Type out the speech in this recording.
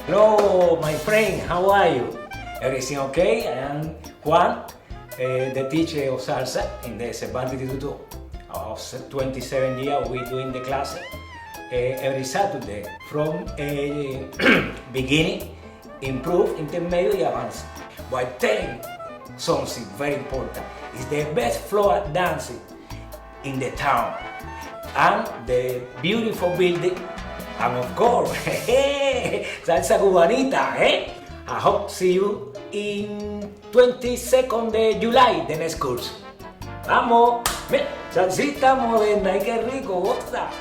Hello, my friend, how are you? Everything okay? I am Juan, the teacher of Salsa in the Cervantes Instituto. Of 27 years we doing the class every Saturday from beginning, improve, intermedio y avance. But telling something very important, it's the best floor dancing in the town and the beautiful building and of course, salsa cubanita, eh? I hope see you in 22nd de July, the next course. Vamos, salsita moderna, y qué rico, gusta.